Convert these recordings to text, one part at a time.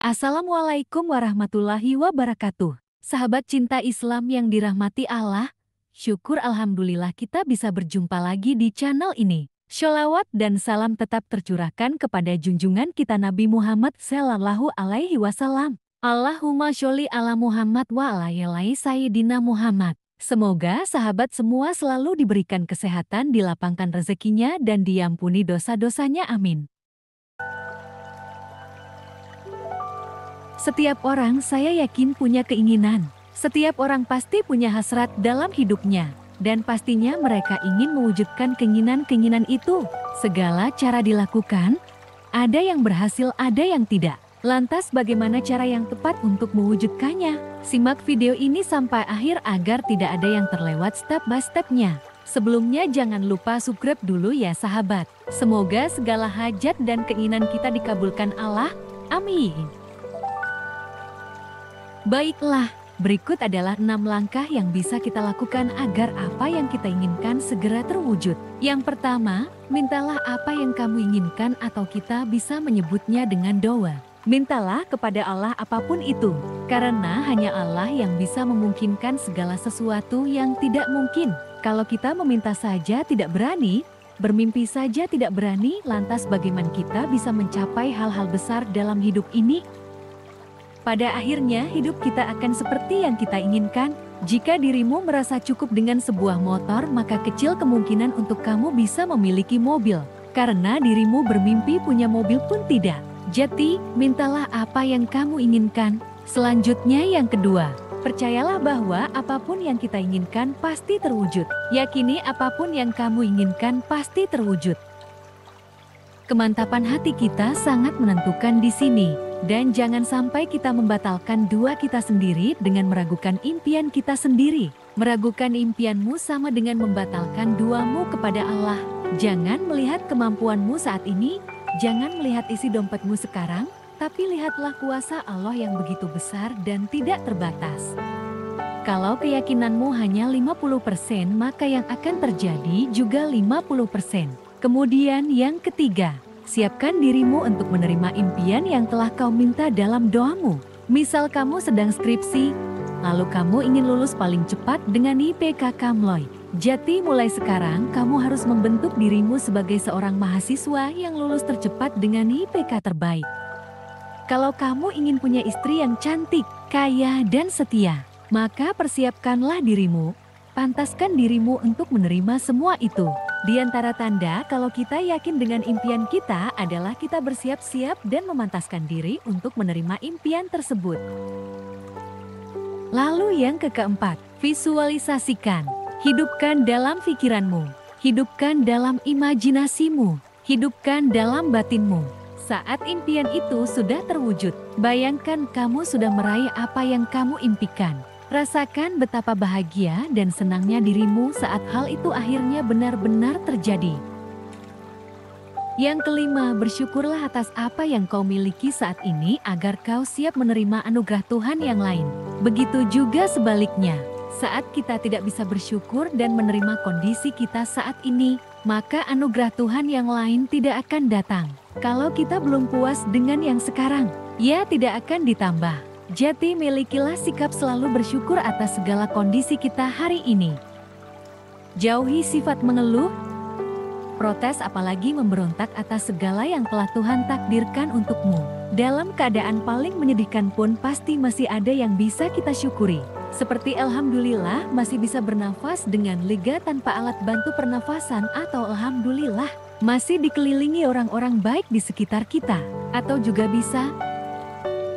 Assalamualaikum warahmatullahi wabarakatuh. Sahabat cinta Islam yang dirahmati Allah, syukur alhamdulillah kita bisa berjumpa lagi di channel ini. Sholawat dan salam tetap tercurahkan kepada junjungan kita Nabi Muhammad Sallallahu Alaihi Wasallam. Allahumma sholli ala Muhammad wa ala ali Sayyidina Muhammad. Semoga sahabat semua selalu diberikan kesehatan, dilapangkan rezekinya, dan diampuni dosa-dosanya. Amin. Setiap orang, saya yakin, punya keinginan. Setiap orang pasti punya hasrat dalam hidupnya. Dan pastinya mereka ingin mewujudkan keinginan-keinginan itu. Segala cara dilakukan, ada yang berhasil, ada yang tidak. Lantas bagaimana cara yang tepat untuk mewujudkannya? Simak video ini sampai akhir agar tidak ada yang terlewat step by stepnya. Sebelumnya jangan lupa subscribe dulu ya sahabat. Semoga segala hajat dan keinginan kita dikabulkan Allah. Amin. Baiklah, berikut adalah 6 langkah yang bisa kita lakukan agar apa yang kita inginkan segera terwujud. Yang pertama, mintalah apa yang kamu inginkan, atau kita bisa menyebutnya dengan doa. Mintalah kepada Allah apapun itu, karena hanya Allah yang bisa memungkinkan segala sesuatu yang tidak mungkin. Kalau kita meminta saja tidak berani, bermimpi saja tidak berani, lantas bagaimana kita bisa mencapai hal-hal besar dalam hidup ini? Pada akhirnya hidup kita akan seperti yang kita inginkan. Jika dirimu merasa cukup dengan sebuah motor, maka kecil kemungkinan untuk kamu bisa memiliki mobil. Karena dirimu bermimpi punya mobil pun tidak. Jadi, mintalah apa yang kamu inginkan. Selanjutnya yang kedua, percayalah bahwa apapun yang kita inginkan pasti terwujud. Yakini apapun yang kamu inginkan pasti terwujud. Kemantapan hati kita sangat menentukan di sini. Dan jangan sampai kita membatalkan doa kita sendiri dengan meragukan impian kita sendiri. Meragukan impianmu sama dengan membatalkan doamu kepada Allah. Jangan melihat kemampuanmu saat ini, jangan melihat isi dompetmu sekarang, tapi lihatlah kuasa Allah yang begitu besar dan tidak terbatas. Kalau keyakinanmu hanya 50%, maka yang akan terjadi juga 50%. Kemudian yang ketiga, siapkan dirimu untuk menerima impian yang telah kau minta dalam doamu. Misal kamu sedang skripsi, lalu kamu ingin lulus paling cepat dengan IPK Kamloy. Jadi mulai sekarang kamu harus membentuk dirimu sebagai seorang mahasiswa yang lulus tercepat dengan IPK terbaik. Kalau kamu ingin punya istri yang cantik, kaya, dan setia, maka persiapkanlah dirimu, pantaskan dirimu untuk menerima semua itu. Di antara tanda kalau kita yakin dengan impian kita adalah kita bersiap-siap dan memantaskan diri untuk menerima impian tersebut. Lalu yang keempat, visualisasikan. Hidupkan dalam pikiranmu, hidupkan dalam imajinasimu, hidupkan dalam batinmu. Saat impian itu sudah terwujud, bayangkan kamu sudah meraih apa yang kamu impikan. Rasakan betapa bahagia dan senangnya dirimu saat hal itu akhirnya benar-benar terjadi. Yang kelima, bersyukurlah atas apa yang kau miliki saat ini agar kau siap menerima anugerah Tuhan yang lain. Begitu juga sebaliknya, saat kita tidak bisa bersyukur dan menerima kondisi kita saat ini, maka anugerah Tuhan yang lain tidak akan datang. Kalau kita belum puas dengan yang sekarang, ya tidak akan ditambah. Jadi milikilah sikap selalu bersyukur atas segala kondisi kita hari ini. Jauhi sifat mengeluh, protes, apalagi memberontak atas segala yang telah Tuhan takdirkan untukmu. Dalam keadaan paling menyedihkan pun pasti masih ada yang bisa kita syukuri. Seperti alhamdulillah masih bisa bernafas dengan lega tanpa alat bantu pernafasan, atau alhamdulillah masih dikelilingi orang-orang baik di sekitar kita. Atau juga bisa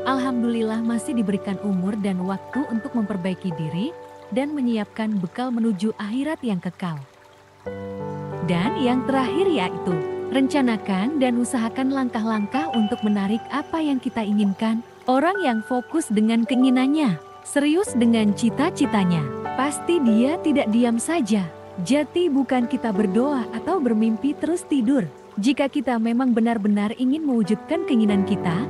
alhamdulillah masih diberikan umur dan waktu untuk memperbaiki diri dan menyiapkan bekal menuju akhirat yang kekal. Dan yang terakhir yaitu, rencanakan dan usahakan langkah-langkah untuk menarik apa yang kita inginkan. Orang yang fokus dengan keinginannya, serius dengan cita-citanya, pasti dia tidak diam saja. Jadi bukan kita berdoa atau bermimpi terus tidur. Jika kita memang benar-benar ingin mewujudkan keinginan kita,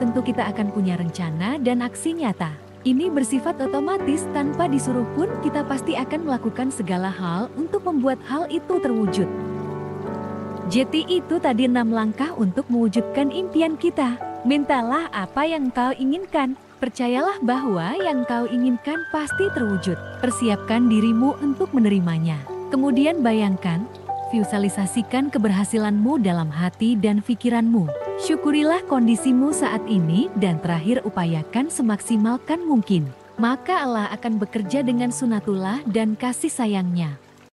tentu kita akan punya rencana dan aksi nyata. Ini bersifat otomatis, tanpa disuruh pun kita pasti akan melakukan segala hal untuk membuat hal itu terwujud. Jadi itu tadi 6 langkah untuk mewujudkan impian kita. Mintalah apa yang kau inginkan. Percayalah bahwa yang kau inginkan pasti terwujud. Persiapkan dirimu untuk menerimanya. Kemudian bayangkan, visualisasikan keberhasilanmu dalam hati dan pikiranmu. Syukurilah kondisimu saat ini dan terakhir upayakan semaksimalkan mungkin. Maka Allah akan bekerja dengan sunatullah dan kasih sayangnya.